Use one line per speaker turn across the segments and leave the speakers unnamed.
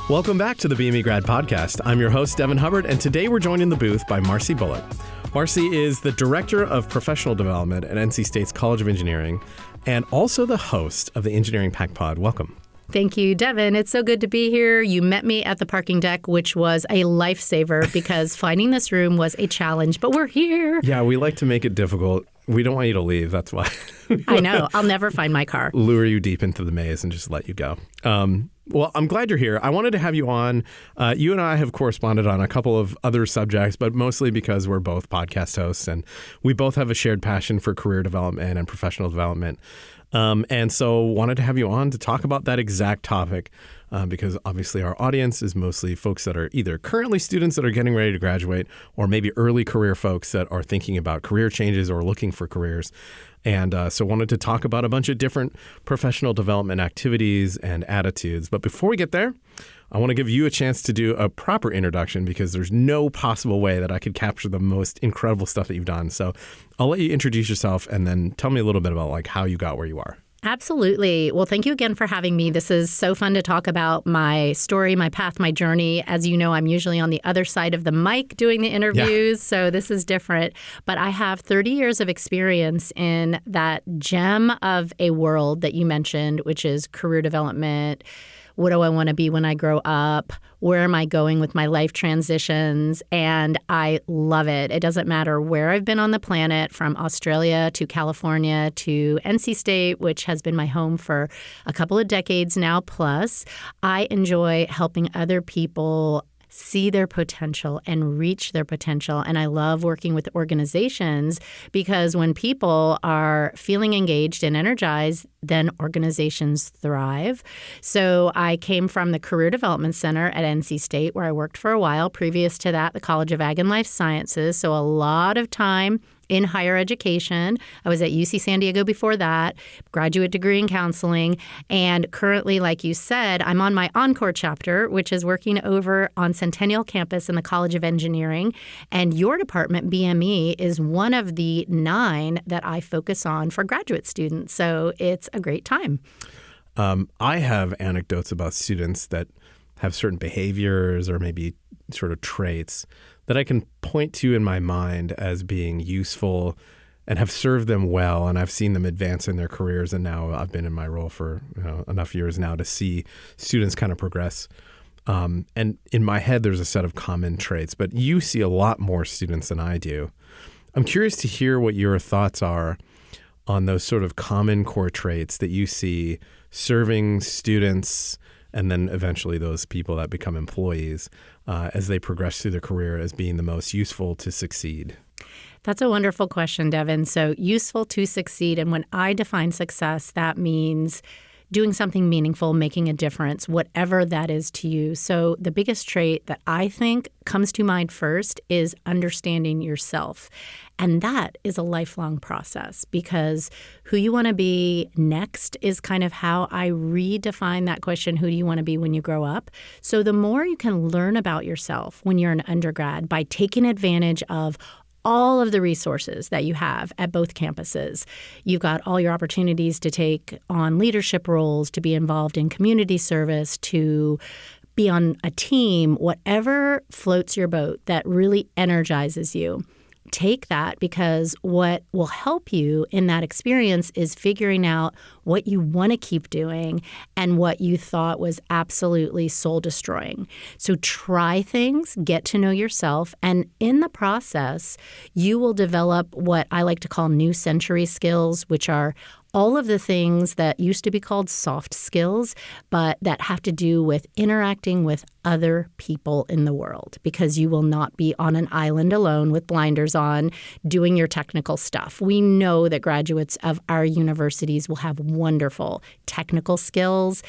Welcome back to the BME Grad Podcast. I'm your host, Devin Hubbard, and today we're joined in the booth by Marcy Bullock. Marcy is the Director of Professional Development at NC State's College of Engineering and also the host of the Engineering Pack Pod. Welcome.
Thank you, Devin. It's so good to be here. You met me at the parking deck, which was a lifesaver because finding this room was a challenge, but we're here.
Yeah, we like to make it difficult. We don't want you to leave. That's why.
I know. I'll never find my car.
Lure you deep into the maze and just let you go. Well, I'm glad you're here. I wanted to have you on. You and I have corresponded on a couple of other subjects, but mostly because we're both podcast hosts and we both have a shared passion for career development and professional development. And so wanted to have you on to talk about that exact topic because obviously our audience is mostly folks that are either currently students that are getting ready to graduate or maybe early career folks that are thinking about career changes or looking for careers. And so wanted to talk about a bunch of different professional development activities and attitudes. But before we get there, I want to give you a chance to do a proper introduction because there's no possible way that I could capture the most incredible stuff that you've done. So I'll let you introduce yourself and then tell me a little bit about like how you got where you are.
Absolutely. Well, thank you again for having me. This is so fun to talk about my story, my path, my journey. As you know, I'm usually on the other side of the mic doing the interviews, so this is different. But I have 30 years of experience in that gem of a world that you mentioned, which is career development. What do I want to be when I grow up? Where am I going with my life transitions? And I love it. It doesn't matter where I've been on the planet, from Australia to California to NC State, which has been my home for a couple of decades now plus. I enjoy helping other people see their potential and reach their potential. And I love working with organizations because when people are feeling engaged and energized, then organizations thrive. So I came from the Career Development Center at NC State, where I worked for a while. Previous to that, the College of Ag and Life Sciences. So a lot of time in higher education. I was at UC San Diego before that, graduate degree in counseling. And currently, like you said, I'm on my Encore chapter, which is working over on Centennial Campus in the College of Engineering. And your department, BME, is one of the 9 that I focus on for graduate students. So it's a great time.
I have anecdotes about students that have certain behaviors or maybe sort of traits that I can point to in my mind as being useful and have served them well. And I've seen them advance in their careers. And now I've been in my role for enough years now to see students kind of progress. And in my head, there's a set of common traits, but you see a lot more students than I do. I'm curious to hear what your thoughts are on those sort of common core traits that you see serving students and then eventually those people that become employees as they progress through their career as being the most useful to succeed?
That's a wonderful question, Devin. So useful to succeed. And when I define success, that means doing something meaningful, making a difference, whatever that is to you. So the biggest trait that I think comes to mind first is understanding yourself. And that is a lifelong process because who you want to be next is kind of how I redefine that question, who do you want to be when you grow up? So the more you can learn about yourself when you're an undergrad by taking advantage of all of the resources that you have at both campuses. You've got all your opportunities to take on leadership roles, to be involved in community service, to be on a team, whatever floats your boat that really energizes you. Take that because what will help you in that experience is figuring out what you want to keep doing and what you thought was absolutely soul-destroying. So try things, get to know yourself, and in the process, you will develop what I like to call new century skills, which are all of the things that used to be called soft skills, but that have to do with interacting with other people in the world, because you will not be on an island alone with blinders on doing your technical stuff. We know that graduates of our universities will have wonderful technical skills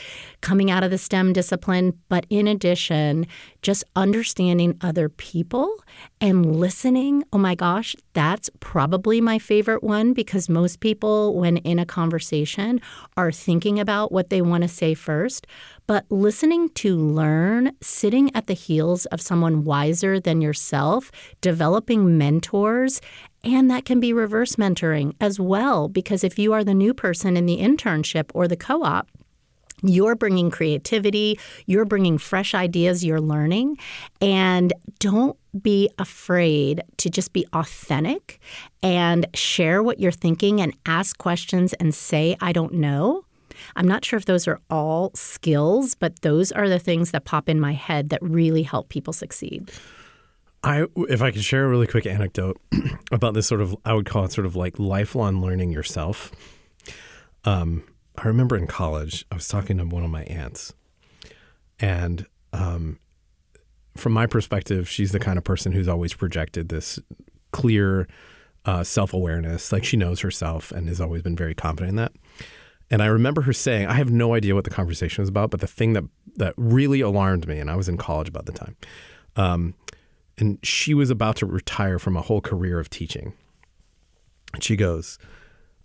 coming out of the STEM discipline, but in addition, just understanding other people and listening. Oh my gosh, that's probably my favorite one, because most people, when in a conversation, are thinking about what they want to say first. But listening to learn, sitting at the heels of someone wiser than yourself, developing mentors, and that can be reverse mentoring as well, because if you are the new person in the internship or the co-op, You're bringing creativity, you're bringing fresh ideas, you're learning, and don't be afraid to just be authentic and share what you're thinking and ask questions and say, I don't know. I'm not sure if those are all skills, but those are the things that pop in my head that really help people succeed.
If I could share a really quick anecdote about this sort of, I would call it sort of like lifelong learning yourself. I remember in college, I was talking to one of my aunts, and from my perspective, she's the kind of person who's always projected this clear self-awareness, like she knows herself and has always been very confident in that. And I remember her saying, I have no idea what the conversation was about, but the thing that really alarmed me, and I was in college about the time, and she was about to retire from a whole career of teaching. And she goes,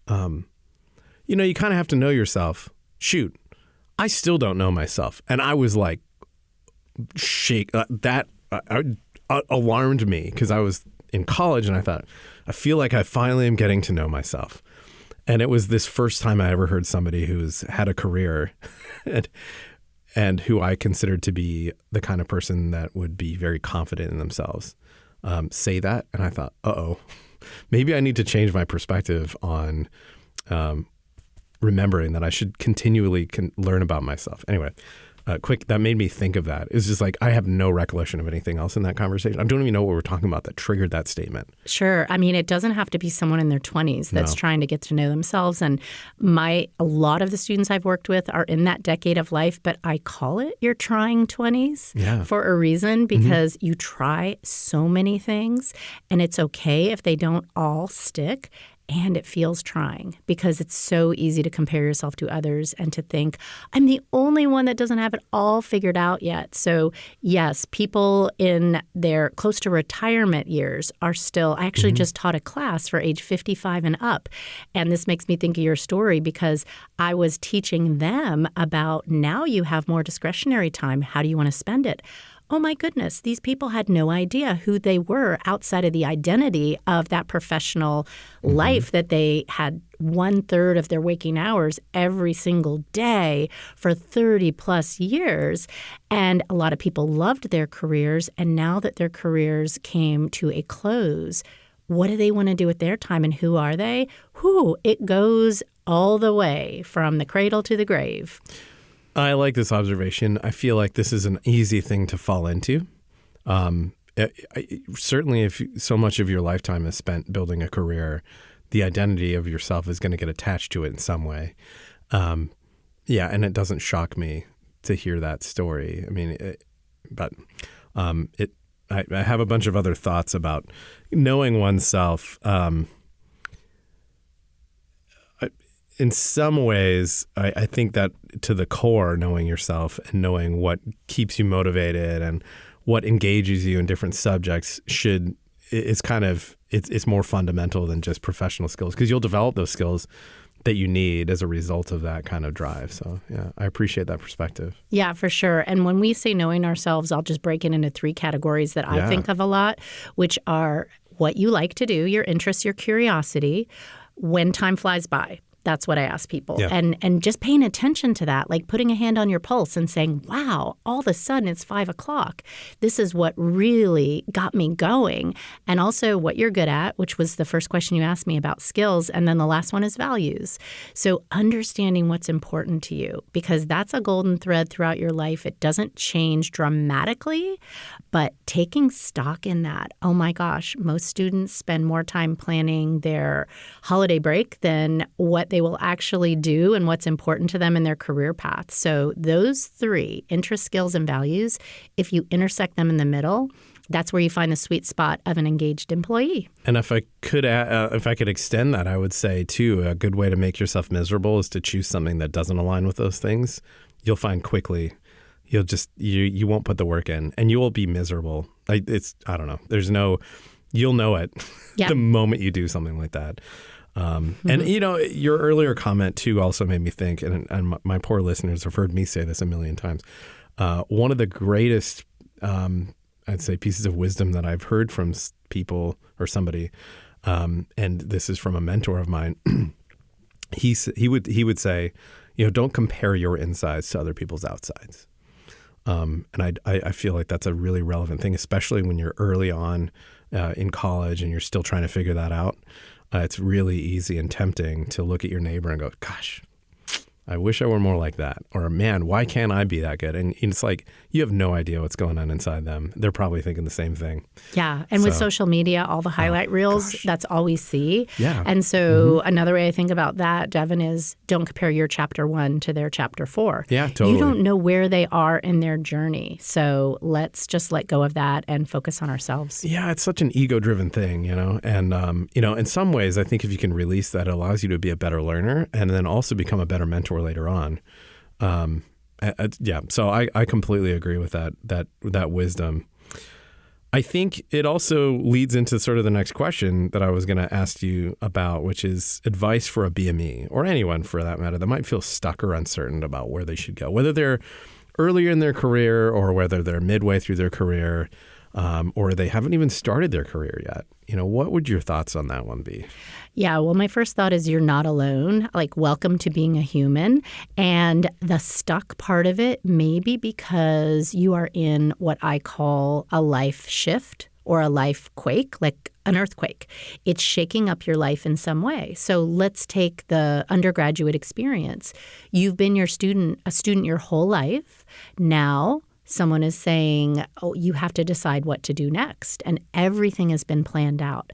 you kind of have to know yourself. Shoot, I still don't know myself. And I was like, that alarmed me because I was in college and I thought, I feel like I finally am getting to know myself. And it was this first time I ever heard somebody who's had a career and who I considered to be the kind of person that would be very confident in themselves say that. And I thought, maybe I need to change my perspective on remembering that I should continually learn about myself. Anyway, that made me think of that. It's just like I have no recollection of anything else in that conversation. I don't even know what we're talking about that triggered that statement.
Sure. I mean, it doesn't have to be someone in their 20s that's trying to get to know themselves. And a lot of the students I've worked with are in that decade of life, but I call it your trying 20s for a reason because you try so many things and it's okay if they don't all stick. And it feels trying because it's so easy to compare yourself to others and to think, I'm the only one that doesn't have it all figured out yet. So yes, people in their close to retirement years are still, I actually just taught a class for age 55 and up. And this makes me think of your story because I was teaching them about now you have more discretionary time. How do you want to spend it? Oh my goodness, these people had no idea who they were outside of the identity of that professional life that they had 1/3 of their waking hours every single day for 30 plus years. And a lot of people loved their careers. And now that their careers came to a close, what do they want to do with their time and who are they? It goes all the way from the cradle to the grave.
I like this observation. I feel like this is an easy thing to fall into. Certainly, if so much of your lifetime is spent building a career, the identity of yourself is going to get attached to it in some way. And it doesn't shock me to hear that story. I mean, I have a bunch of other thoughts about knowing oneself. In some ways, I think that to the core, knowing yourself and knowing what keeps you motivated and what engages you in different subjects it's more fundamental than just professional skills because you'll develop those skills that you need as a result of that kind of drive. So, I appreciate that perspective.
Yeah, for sure. And when we say knowing ourselves, I'll just break it into 3 categories that I think of a lot, which are what you like to do, your interests, your curiosity, when time flies by. That's what I ask people. Yeah. And just paying attention to that, like putting a hand on your pulse and saying, wow, all of a sudden it's 5 o'clock. This is what really got me going. And also what you're good at, which was the first question you asked me about skills. And then the last one is values. So understanding what's important to you, because that's a golden thread throughout your life. It doesn't change dramatically, but taking stock in that. Oh my gosh, most students spend more time planning their holiday break than what they will actually do and what's important to them in their career path. So those 3, interest, skills, and values, if you intersect them in the middle, that's where you find the sweet spot of an engaged employee. And
if I could extend that, I would say, too, a good way to make yourself miserable is to choose something that doesn't align with those things. You'll find quickly you'll just you won't put the work in and you will be miserable. I don't know. You'll know it the moment you do something like that. And, your earlier comment, too, also made me think, and my poor listeners have heard me say this a million times. One of the greatest, I'd say, pieces of wisdom that I've heard from people or somebody, and this is from a mentor of mine, he would say, don't compare your insides to other people's outsides. And I feel like that's a really relevant thing, especially when you're early on in college and you're still trying to figure that out. It's really easy and tempting to look at your neighbor and go, gosh, I wish I were more like that. Or, man, why can't I be that good? And it's like you have no idea what's going on inside them. They're probably thinking the same thing.
Yeah. And with social media, all the highlight reels, that's all we see.
Yeah.
And so another way I think about that, Devin, is don't compare your chapter 1 to their chapter 4.
Yeah, totally.
You don't know where they are in their journey. So let's just let go of that and focus on ourselves.
Yeah, it's such an ego-driven thing, And, in some ways, I think if you can release that, it allows you to be a better learner and then also become a better mentor later on. So I completely agree with that wisdom. I think it also leads into sort of the next question that I was going to ask you about, which is advice for a BME or anyone for that matter that might feel stuck or uncertain about where they should go, whether they're earlier in their career or whether they're midway through their career or they haven't even started their career yet. What would your thoughts on that one be?
Yeah, well, my first thought is you're not alone. Like, welcome to being a human. And the stuck part of it may be because you are in what I call a life shift or a life quake, like an earthquake. It's shaking up your life in some way. So let's take the undergraduate experience. You've been a student your whole life. Now someone is saying, oh, you have to decide what to do next. And everything has been planned out.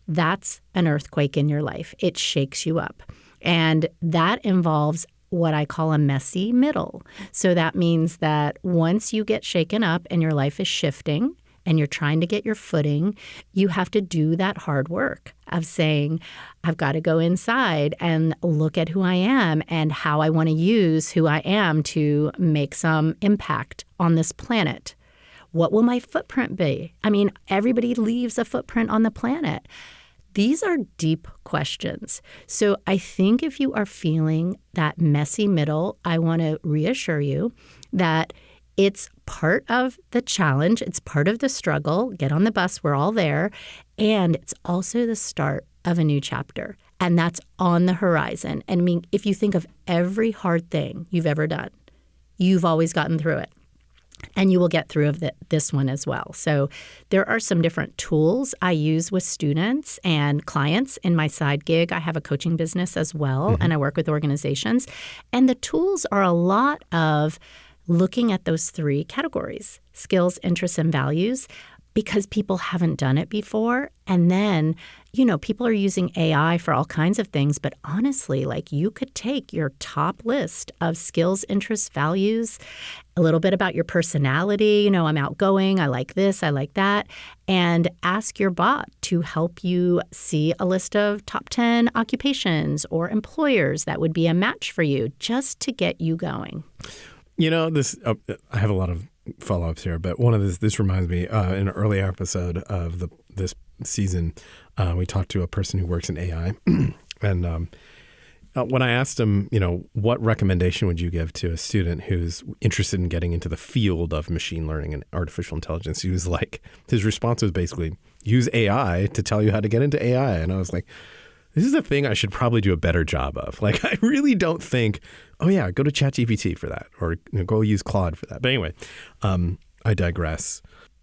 That's an earthquake in your life. It shakes you up. And that involves what I call a messy middle. So that means that once you get shaken up and your life is shifting and you're trying to get your footing, you have to do that hard work of saying, I've got to go inside and look at who I am and how I want to use who I am to make some impact on this planet. What will my footprint be? I mean, everybody leaves a footprint on the planet. These are deep questions. So I think if you are feeling that messy middle, I want to reassure you that it's part of the challenge. It's part of the struggle. Get on the bus. We're all there. And it's also the start of a new chapter. And that's on the horizon. And I mean, if you think of every hard thing you've ever done, you've always gotten through it. And you will get through this one as well. So there are some different tools I use with students and clients. In my side gig, I have a coaching business as well, and I work with organizations. And the tools are a lot of looking at those 3 categories, skills, interests, and values, because people haven't done it before. And then, people are using AI for all kinds of things. But honestly, like you could take your top list of skills, interests, values, a little bit about your personality. I'm outgoing. I like this. I like that. And ask your bot to help you see a list of top 10 occupations or employers that would be a match for you just to get you going.
I have a lot of follow-ups here, but one of this reminds me, in an earlier episode of this season, we talked to a person who works in AI. And when I asked him, what recommendation would you give to a student who's interested in getting into the field of machine learning and artificial intelligence, he was like, his response was basically, use AI to tell you how to get into AI. And I was like, this is a thing I should probably do a better job of. Like, I really don't think, oh yeah, go to ChatGPT for that or go use Claude for that. But anyway, I digress.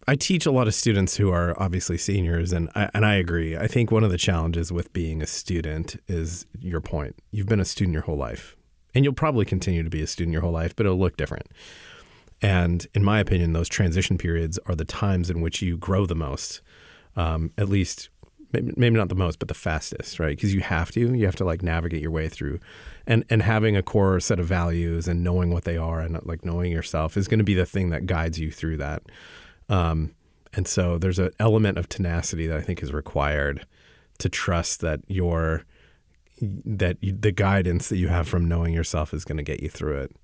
I teach a lot of students who are obviously seniors, and I agree. I think one of the challenges with being a student is your point. You've been a student your whole life, and you'll probably continue to be a student your whole life, but it'll look different. And in my opinion, those transition periods are the times in which you grow the most, at least maybe not the most, but the fastest, right? Because you have to like navigate your way through, and having a core set of values and knowing what they are and like knowing yourself is going to be the thing that guides you through that. And so there's an element of tenacity that I think is required to trust that the guidance that you have from knowing yourself is going to get you through it.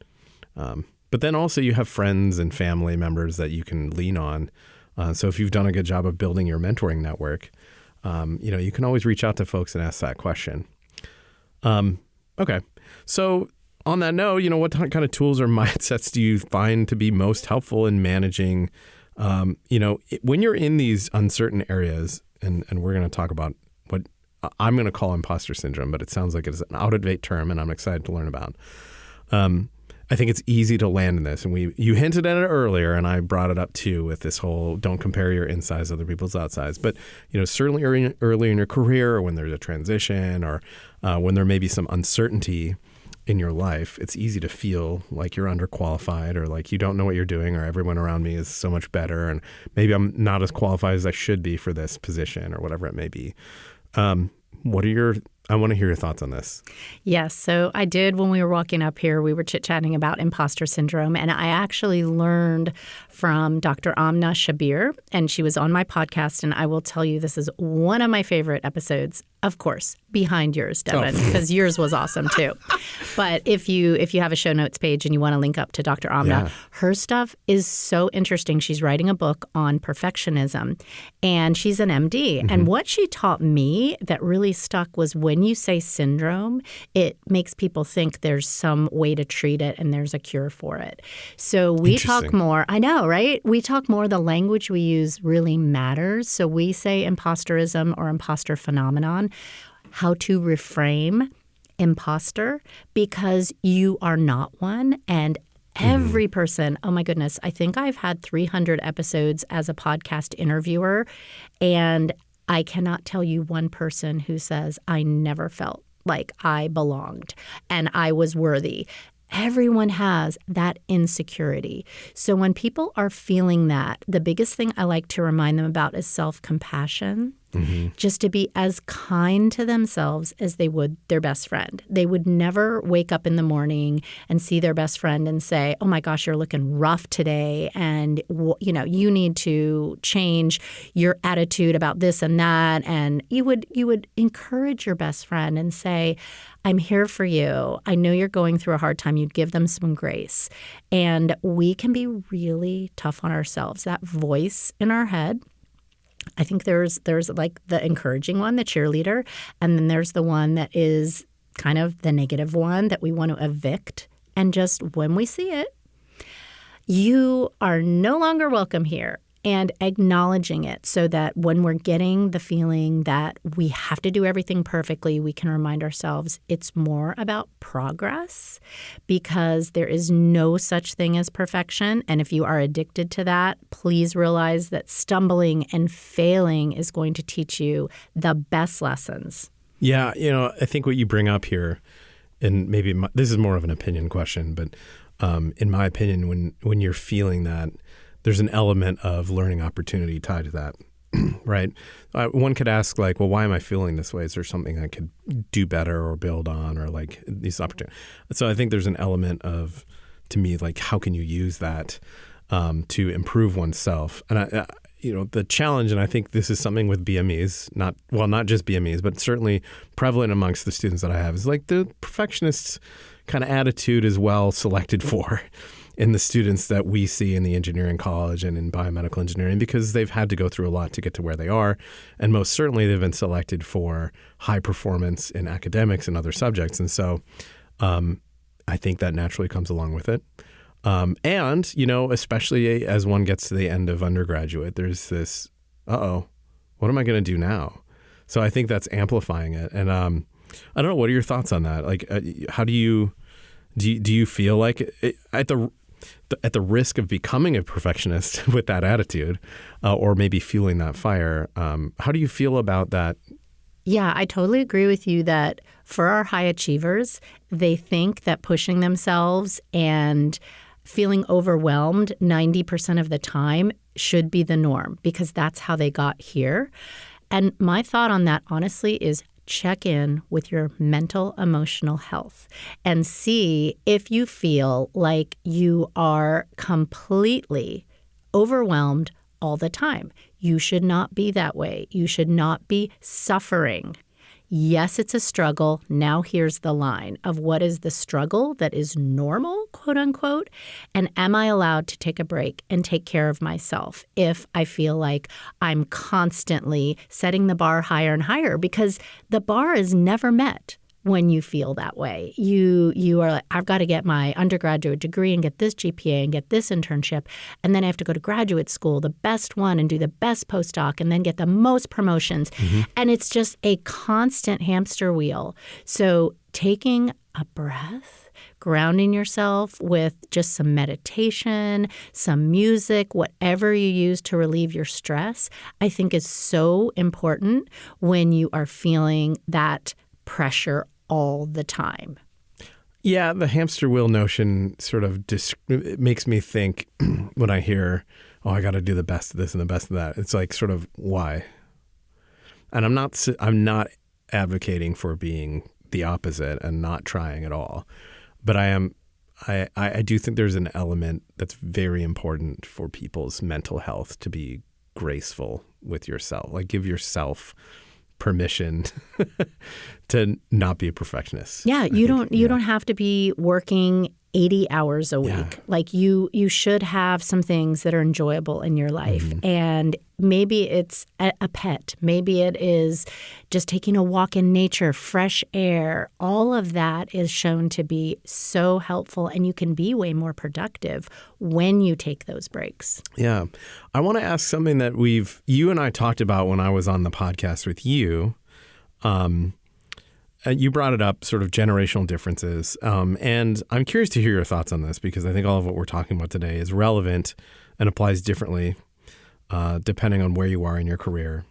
But then also you have friends and family members that you can lean on. So if you've done a good job of building your mentoring network, you can always reach out to folks and ask that question. Okay. So on that note, what kind of tools or mindsets do you find to be most helpful in managing, when you're in these uncertain areas, and we're going to talk about what I'm going to call imposter syndrome, but it sounds like it's an out-of-date term and I'm excited to learn about. I think it's easy to land in this. And you hinted at it earlier, and I brought it up too with this whole don't compare your insides to other people's outsides. But, certainly early in your career, or when there's a transition, or when there may be some uncertainty in your life, it's easy to feel like you're underqualified, or like you don't know what you're doing, or everyone around me is so much better, and maybe I'm not as qualified as I should be for this position, or whatever it may be. I want to hear your thoughts on this.
Yes. So I did, when we were walking up here, we were chit-chatting about imposter syndrome. And I actually learned from Dr. Amna Shabir, and she was on my podcast. And I will tell you, this is one of my favorite episodes, of course, behind yours, Devin, because yours was awesome too. But if you have a show notes page and you want to link up to Dr. Amna, her stuff is so interesting. She's writing a book on perfectionism, and she's an MD. And what she taught me that really stuck was, when you say syndrome, it makes people think there's some way to treat it and there's a cure for it. So we talk more. I know, right? We talk more. The language we use really matters. So we say imposterism or imposter phenomenon. How to reframe imposter, because you are not one. And every person, oh my goodness, I think I've had 300 episodes as a podcast interviewer, and I cannot tell you one person who says, I never felt like I belonged and I was worthy. Everyone has that insecurity. So when people are feeling that, the biggest thing I like to remind them about is self-compassion. Just to be as kind to themselves as they would their best friend. They would never wake up in the morning and see their best friend and say, oh my gosh, you're looking rough today, and you need to change your attitude about this and that. And you would encourage your best friend and say, I'm here for you. I know you're going through a hard time. You'd give them some grace. And we can be really tough on ourselves. That voice in our head, I think there's like the encouraging one, the cheerleader, and then there's the one that is kind of the negative one that we want to evict. And just when we see it, you are no longer welcome here. And acknowledging it, so that when we're getting the feeling that we have to do everything perfectly, we can remind ourselves it's more about progress, because there is no such thing as perfection. And if you are addicted to that, please realize that stumbling and failing is going to teach you the best lessons.
Yeah, I think what you bring up here, and maybe this is more of an opinion question, but in my opinion, when you're feeling that, there's an element of learning opportunity tied to that, right? One could ask, like, well, why am I feeling this way? Is there something I could do better or build on, or like these opportunities? So I think there's an element of, to me, like, how can you use that to improve oneself? And the challenge, and I think this is something with BMEs, not just BMEs, but certainly prevalent amongst the students that I have, is like the perfectionist kind of attitude is well selected for in the students that we see in the engineering college and in biomedical engineering, because they've had to go through a lot to get to where they are. And most certainly they've been selected for high performance in academics and other subjects. And so I think that naturally comes along with it. And, especially as one gets to the end of undergraduate, there's this, what am I going to do now? So I think that's amplifying it. And I don't know, what are your thoughts on that? Like, how do you feel like at the risk of becoming a perfectionist with that attitude, or maybe fueling that fire, how do you feel about that?
Yeah, I totally agree with you that for our high achievers, they think that pushing themselves and feeling overwhelmed 90% of the time should be the norm, because that's how they got here. And my thought on that, honestly, is check in with your mental, emotional health and see if you feel like you are completely overwhelmed all the time. You should not be that way. You should not be suffering. Yes, it's a struggle. Now here's the line of what is the struggle that is normal, quote unquote, and am I allowed to take a break and take care of myself if I feel like I'm constantly setting the bar higher and higher, because the bar is never met. When you feel that way, you are like, I've got to get my undergraduate degree and get this GPA and get this internship, and then I have to go to graduate school, the best one, and do the best postdoc, and then get the most promotions. And it's just a constant hamster wheel. So taking a breath, grounding yourself with just some meditation, some music, whatever you use to relieve your stress, I think is so important when you are feeling that pressure all the time.
Yeah, the hamster wheel notion sort of it makes me think when I hear, oh, I got to do the best of this and the best of that. It's like sort of why? And I'm not advocating for being the opposite and not trying at all. But I do think there's an element that's very important for people's mental health to be graceful with yourself. Like give yourself permission to not be a perfectionist.
Yeah, you don't have to be working 80 hours a week.
Yeah.
Like you should have some things that are enjoyable in your life. Mm-hmm. And maybe it's a pet. Maybe it is just taking a walk in nature, fresh air. All of that is shown to be so helpful, and you can be way more productive when you take those breaks.
Yeah. I want to ask something that you and I talked about when I was on the podcast with you. You brought it up, sort of generational differences. And I'm curious to hear your thoughts on this because I think all of what we're talking about today is relevant and applies differently depending on where you are in your career.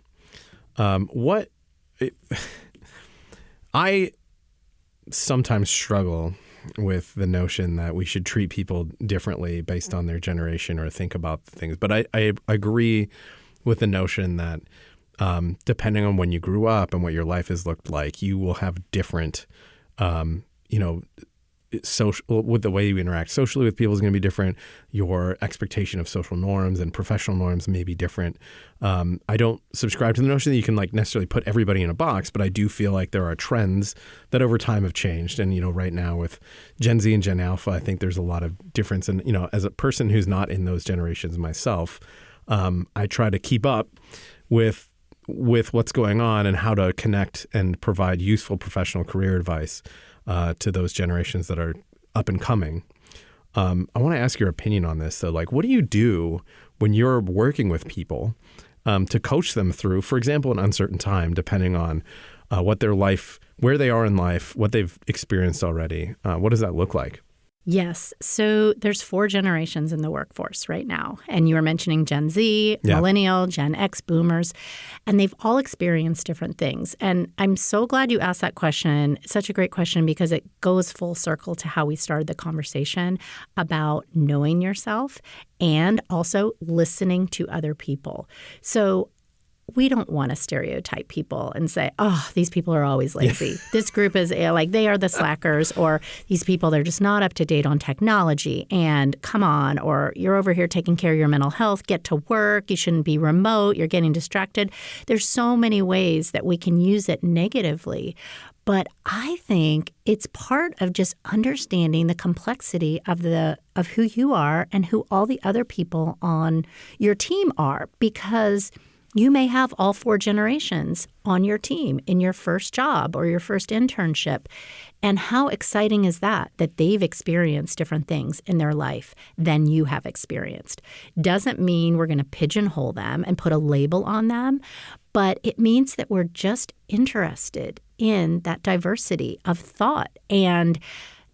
I sometimes struggle with the notion that we should treat people differently based on their generation or think about things. But I agree with the notion that depending on when you grew up and what your life has looked like, you will have different, social with the way you interact socially with people is going to be different. Your expectation of social norms and professional norms may be different. I don't subscribe to the notion that you can necessarily put everybody in a box, but I do feel like there are trends that over time have changed. And, right now with Gen Z and Gen Alpha, I think there's a lot of difference. And, as a person who's not in those generations myself, I try to keep up with what's going on and how to connect and provide useful professional career advice to those generations that are up and coming. I want to ask your opinion on this. So, what do you do when you're working with people to coach them through, for example, an uncertain time, depending on what their life, where they are in life, what they've experienced already? What does that look like?
Yes. So there's 4 generations in the workforce right now. And you were mentioning Gen Z, Millennial, Gen X, Boomers, and they've all experienced different things. And I'm so glad you asked that question. It's such a great question because it goes full circle to how we started the conversation about knowing yourself and also listening to other people. So we don't want to stereotype people and say, oh, these people are always lazy. This group is they are the slackers, or these people, they're just not up to date on technology. And come on, or you're over here taking care of your mental health, get to work. You shouldn't be remote. You're getting distracted. There's so many ways that we can use it negatively. But I think it's part of just understanding the complexity of who you are and who all the other people on your team are, because you may have all 4 generations on your team in your first job or your first internship. And how exciting is that they've experienced different things in their life than you have experienced? Doesn't mean we're going to pigeonhole them and put a label on them, but it means that we're just interested in that diversity of thought. And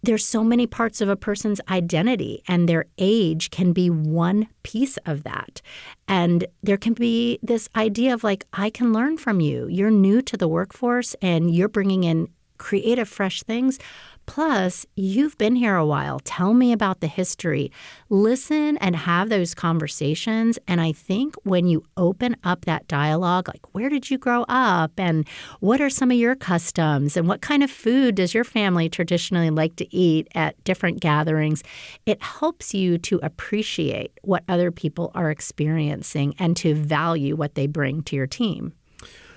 there's so many parts of a person's identity, and their age can be one piece of that. And there can be this idea of I can learn from you. You're new to the workforce and you're bringing in creative, fresh things. Plus, you've been here a while. Tell me about the history. Listen and have those conversations. And I think when you open up that dialogue, where did you grow up? And what are some of your customs? And what kind of food does your family traditionally like to eat at different gatherings? It helps you to appreciate what other people are experiencing and to value what they bring to your team.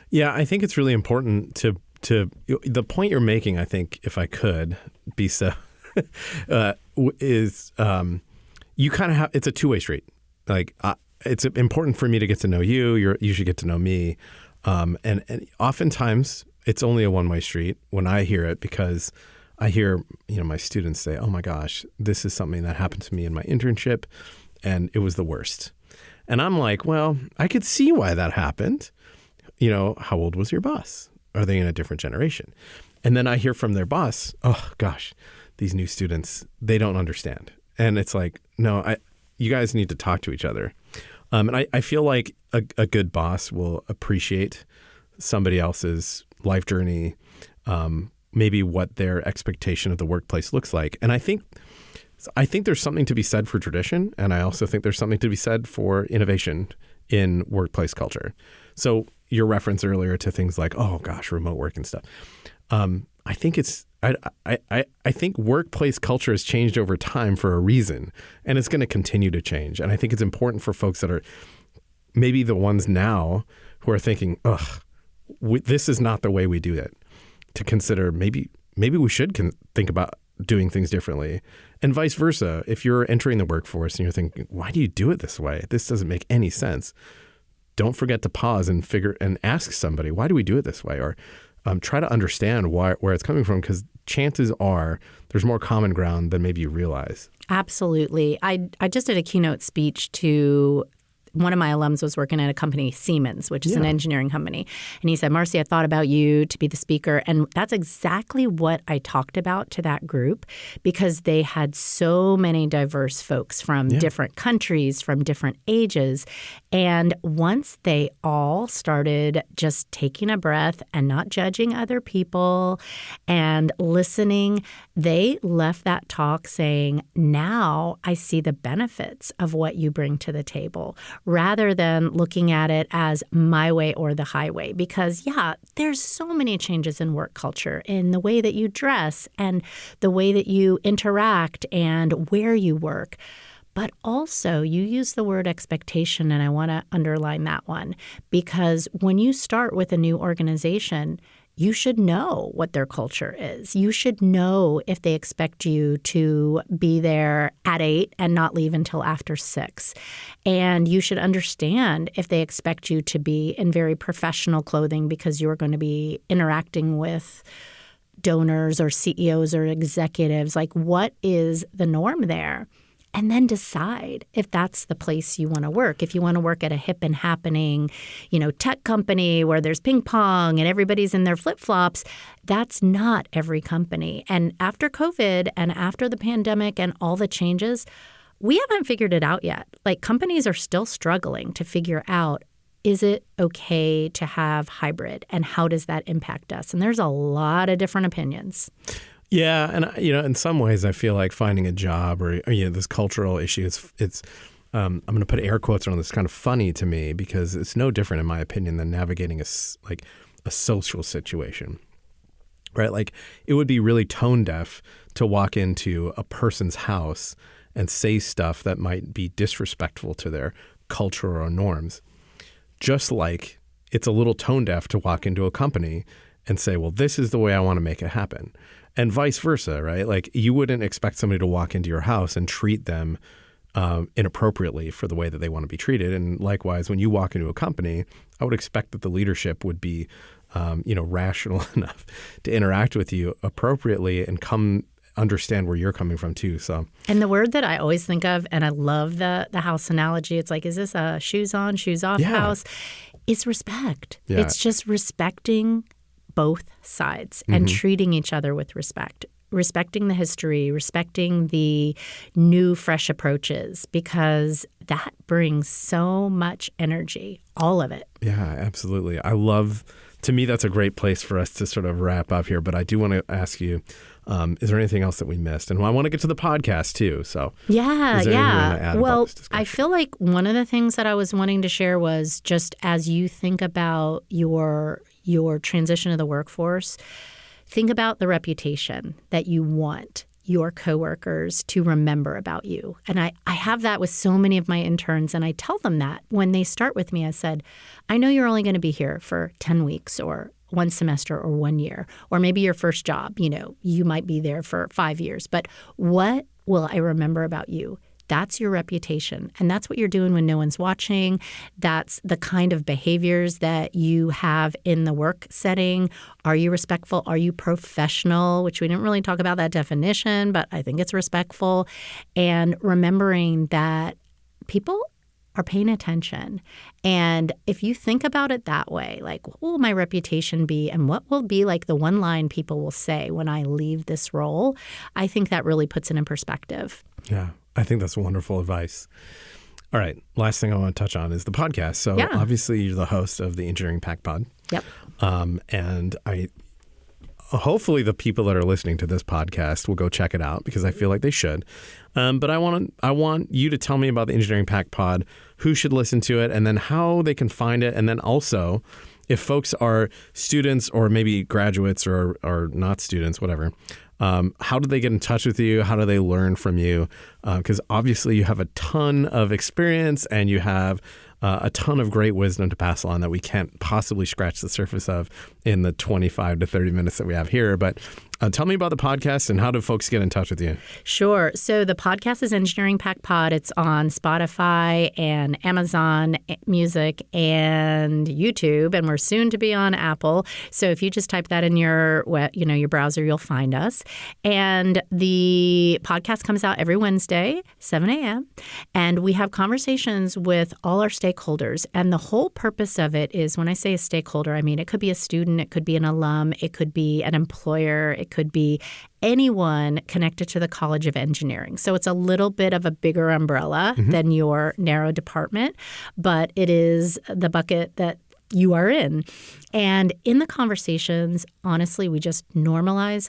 Yeah, I think it's really important to the point you're making, I think, if I could be so, is you kind of have, it's a two-way street. It's important for me to get to know you. You should get to know me. And oftentimes it's only a one-way street when I hear it, because I hear, my students say, oh my gosh, this is something that happened to me in my internship and it was the worst. And I'm like, well, I could see why that happened. How old was your boss? Are they in a different generation? And then I hear from their boss, oh gosh, these new students, they don't understand. And it's like, no, you guys need to talk to each other. And I feel like a good boss will appreciate somebody else's life journey, maybe what their expectation of the workplace looks like. And I think there's something to be said for tradition, and I also think there's something to be said for innovation in workplace culture. So your reference earlier to things like, oh gosh, remote work and stuff. I think I think workplace culture has changed over time for a reason, and it's going to continue to change. And I think it's important for folks that are maybe the ones now who are thinking, this is not the way we do it, to consider maybe we should think about doing things differently. And vice versa. If you're entering the workforce and you're thinking, why do you do it this way? This doesn't make any sense. Don't forget to pause and ask somebody, why do we do it this way? Or try to understand where it's coming from, because chances are there's more common ground than maybe you realize.
Absolutely. I just did a keynote speech to one of my alums was working at a company, Siemens, which is an engineering company. And he said, Marcy, I thought about you to be the speaker. And that's exactly what I talked about to that group, because they had so many diverse folks from different countries, from different ages. And once they all started just taking a breath and not judging other people and listening, they left that talk saying, now I see the benefits of what you bring to the table, rather than looking at it as my way or the highway. Because, there's so many changes in work culture, in the way that you dress and the way that you interact and where you work. But also, you use the word expectation, and I want to underline that one, because when you start with a new organization, you should know what their culture is. You should know if they expect you to be there at 8 and not leave until after 6. And you should understand if they expect you to be in very professional clothing because you're going to be interacting with donors or CEOs or executives. Like, what is the norm there? And then decide if that's the place you want to work. If you want to work at a hip and happening, tech company where there's ping pong and everybody's in their flip-flops, that's not every company. And after COVID and after the pandemic and all the changes, we haven't figured it out yet. Like, companies are still struggling to figure out, is it okay to have hybrid, and how does that impact us? And there's a lot of different opinions.
Yeah, and in some ways, I feel like finding a job or this cultural issue, it's I'm going to put air quotes on this, kind of funny to me, because it's no different, in my opinion, than navigating a social situation, right? Like, it would be really tone deaf to walk into a person's house and say stuff that might be disrespectful to their culture or norms. Just like it's a little tone deaf to walk into a company and say, well, this is the way I want to make it happen. And vice versa, right? Like, you wouldn't expect somebody to walk into your house and treat them inappropriately for the way that they want to be treated. And likewise, when you walk into a company, I would expect that the leadership would be, rational enough to interact with you appropriately and understand where you're coming from too. So,
and the word that I always think of, and I love the house analogy, it's like, is this a shoes on, shoes off house? It's respect.
Yeah.
It's just respecting both sides and treating each other with respect, respecting the history, respecting the new, fresh approaches, because that brings so much energy, all of it.
Yeah, absolutely. To me, that's a great place for us to sort of wrap up here. But I do want to ask you, is there anything else that we missed? And I want to get to the podcast too. So is there anything you want to add about this discussion?
I feel like one of the things that I was wanting to share was just as you think about your transition to the workforce, think about the reputation that you want your coworkers to remember about you. And I have that with so many of my interns, and I tell them that when they start with me. I said, I know you're only going to be here for 10 weeks or 1 semester or 1 year, or maybe your first job, you might be there for 5 years. But what will I remember about you? That's your reputation. And that's what you're doing when no one's watching. That's the kind of behaviors that you have in the work setting. Are you respectful? Are you professional? Which we didn't really talk about that definition, but I think it's respectful. And remembering that people are paying attention. And if you think about it that way, like, what will my reputation be and what will be like the one line people will say when I leave this role, I think that really puts it in perspective.
Yeah, I think that's wonderful advice. All right, last thing I want to touch on is the podcast. So obviously you're the host of the Engineering Pack Pod.
Yep.
And hopefully the people that are listening to this podcast will go check it out because I feel like they should. But I want you to tell me about the Engineering Pack Pod, who should listen to it, and then how they can find it. And then also, if folks are students or maybe graduates or not students, whatever, how do they get in touch with you? How do they learn from you? Because obviously you have a ton of experience and you have a ton of great wisdom to pass on that we can't possibly scratch the surface of in the 25 to 30 minutes that we have here. But tell me about the podcast and how do folks get in touch with you?
Sure. So the podcast is Engineering Pack Pod. It's on Spotify and Amazon Music and YouTube, and we're soon to be on Apple. So if you just type that in your browser, you'll find us. And the podcast comes out every Wednesday, 7 a.m. And we have conversations with all our stakeholders. And the whole purpose of it is, when I say a stakeholder, I mean it could be a student, it could be an alum, it could be an employer, it could be anyone connected to the College of Engineering. So it's a little bit of a bigger umbrella than your narrow department, but it is the bucket that you are in. And in the conversations, honestly, we just normalize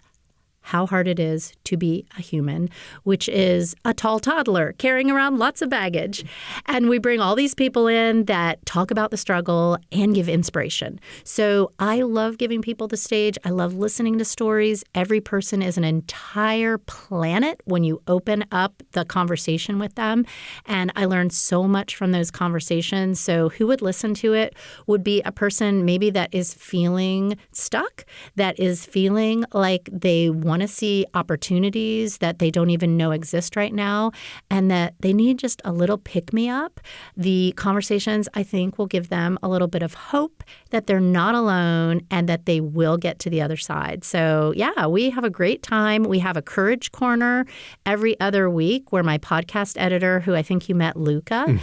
how hard it is to be a human, which is a tall toddler carrying around lots of baggage. And we bring all these people in that talk about the struggle and give inspiration. So I love giving people the stage. I love listening to stories. Every person is an entire planet when you open up the conversation with them. And I learned so much from those conversations. So who would listen to it would be a person maybe that is feeling stuck, that is feeling like they want to see opportunities that they don't even know exist right now, and that they need just a little pick-me-up. The conversations, I think, will give them a little bit of hope that they're not alone and that they will get to the other side. So, yeah, we have a great time. We have a Courage Corner every other week where my podcast editor, who I think you met, Luca,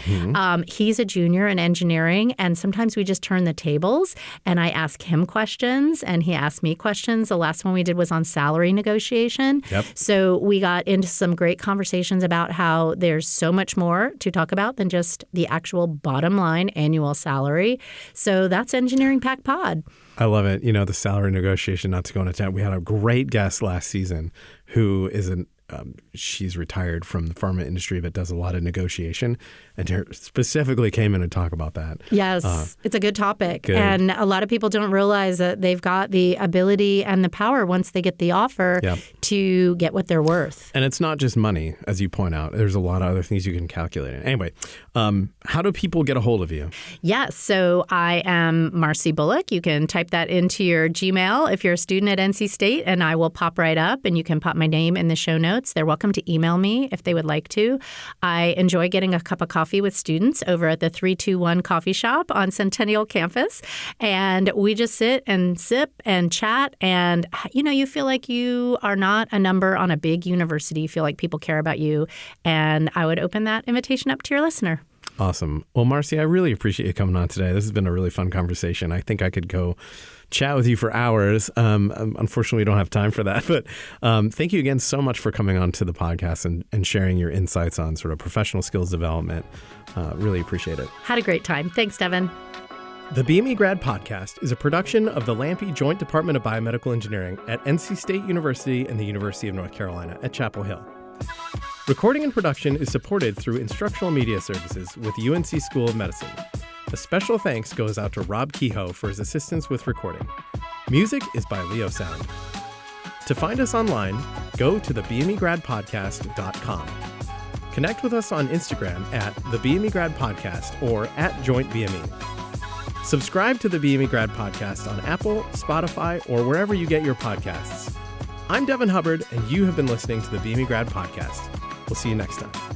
he's a junior in engineering, and sometimes we just turn the tables and I ask him questions and he asks me questions. The last one we did was on salary negotiation. So we got into some great conversations about how there's so much more to talk about than just the actual bottom line annual salary. So that's Engineering Pack Pod.
I love it. You know, the salary negotiation, not to go into town. We had a great guest last season who is she's retired from the pharma industry but does a lot of negotiation, and specifically came in and talk about that.
Yes, it's a good topic.
Good.
And a lot of people don't realize that they've got the ability and the power once they get the offer to get what they're worth.
And it's not just money, as you point out. There's a lot of other things you can calculate. Anyway, how do people get a hold of you?
Yes, so I am Marcy Bullock. You can type that into your Gmail if you're a student at NC State, and I will pop right up, and you can pop my name in the show notes. They're welcome to email me if they would like to. I enjoy getting a cup of coffee with students over at the 321 Coffee Shop on Centennial Campus. And we just sit and sip and chat. And, you know, you feel like you are not a number on a big university. You feel like people care about you. And I would open that invitation up to your listener.
Awesome. Well, Marcy, I really appreciate you coming on today. This has been a really fun conversation. I think I could go chat with you for hours. Unfortunately, we don't have time for that. But thank you again so much for coming on to the podcast and sharing your insights on sort of professional skills development. Really appreciate it.
Had a great time. Thanks, Devin.
The BME Grad Podcast is a production of the Lampe Joint Department of Biomedical Engineering at NC State University and the University of North Carolina at Chapel Hill. Recording and production is supported through Instructional Media Services with UNC School of Medicine. A special thanks goes out to Rob Kehoe for his assistance with recording. Music is by Leo Sound. To find us online, go to the BMEGradPodcast.com. Connect with us on Instagram at the BME Grad Podcast or at Joint BME. Subscribe to the BME Grad Podcast on Apple, Spotify, or wherever you get your podcasts. I'm Devin Hubbard, and you have been listening to the BME Grad Podcast. We'll see you next time.